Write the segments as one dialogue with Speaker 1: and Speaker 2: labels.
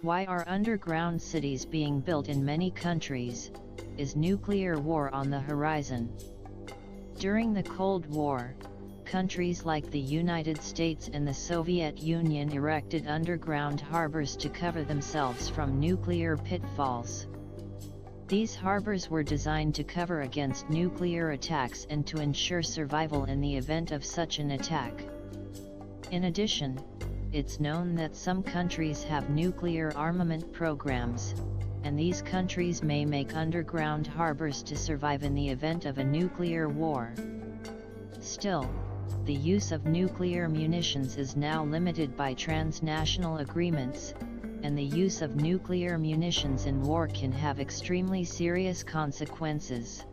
Speaker 1: Why are underground cities being built in many countries? Is nuclear war on the horizon? During the Cold War, countries like the United States and the Soviet Union erected underground harbors to cover themselves from nuclear pitfalls. These harbors were designed to cover against nuclear attacks and to ensure survival in the event of such an attack. In addition, it's known that some countries have nuclear armament programs, and these countries may make underground harbors to survive in the event of a nuclear war. Still, the use of nuclear munitions is now limited by transnational agreements, and the use of nuclear munitions in war can have extremely serious consequences.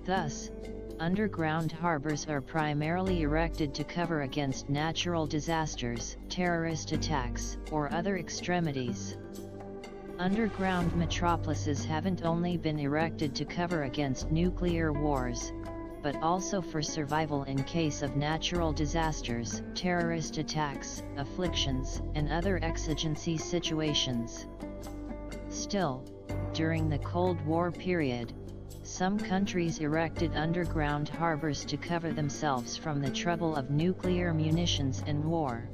Speaker 1: Thus, underground harbors are primarily erected to cover against natural disasters, terrorist attacks, or other extremities. Underground metropolises haven't only been erected to cover against nuclear wars, but also for survival in case of natural disasters, terrorist attacks, afflictions, and other exigency situations. Still, during the Cold War period, some countries erected underground harbors to cover themselves from the trouble of nuclear munitions in war.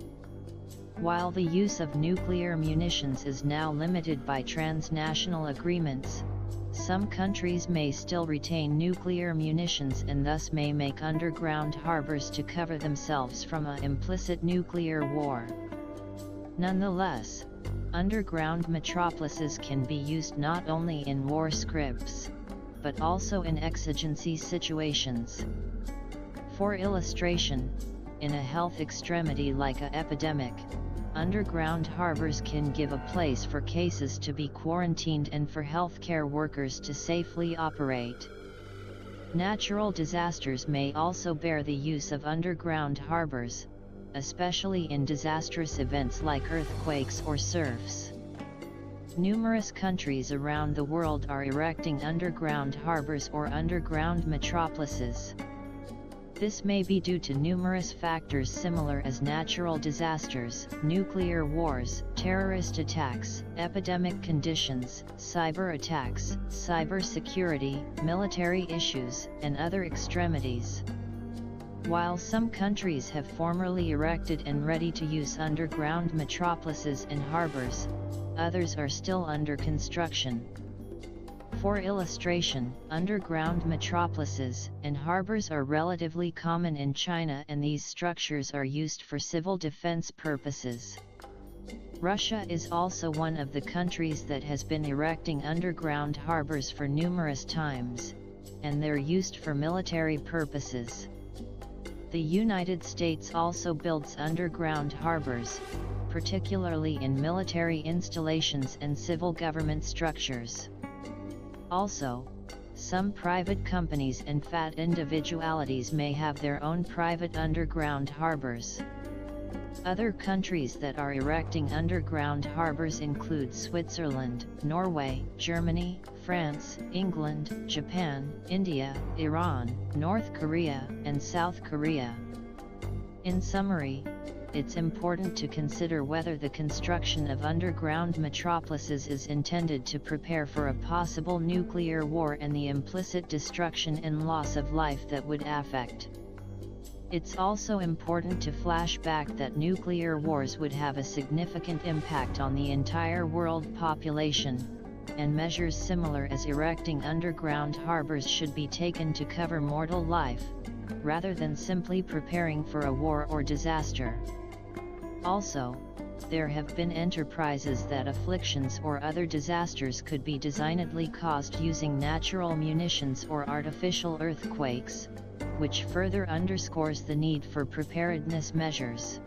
Speaker 1: While the use of nuclear munitions is now limited by transnational agreements, some countries may still retain nuclear munitions and thus may make underground harbors to cover themselves from an implicit nuclear war. Nonetheless, underground metropolises can be used not only in war scripts, but also in exigency situations. For illustration, in a health extremity like an epidemic, underground harbors can give a place for cases to be quarantined and for healthcare workers to safely operate. Natural disasters may also bear the use of underground harbors, especially in disastrous events like earthquakes or surfs. Numerous countries around the world are erecting underground harbors or underground metropolises. This may be due to numerous factors similar as natural disasters, nuclear wars, terrorist attacks, epidemic conditions, cyber attacks, cyber security, military issues, and other extremities. While some countries have formerly erected and ready-to-use underground metropolises and harbors, others are still under construction. For illustration, underground metropolises and harbors are relatively common in China, and these structures are used for civil defense purposes. Russia is also one of the countries that has been erecting underground harbors for numerous times, and they're used for military purposes. The United States also builds underground harbors, particularly in military installations and civil government structures. Also, some private companies and fat individualities may have their own private underground harbors. Other countries that are erecting underground harbors include Switzerland, Norway, Germany, France, England, Japan, India, Iran, North Korea, and South Korea. In summary, it's important to consider whether the construction of underground metropolises is intended to prepare for a possible nuclear war and the implicit destruction and loss of life that would affect. It's also important to flash back that nuclear wars would have a significant impact on the entire world population, and measures similar as erecting underground harbors should be taken to cover mortal life, rather than simply preparing for a war or disaster. Also, there have been enterprises that afflictions or other disasters could be designedly caused using natural munitions or artificial earthquakes, which further underscores the need for preparedness measures.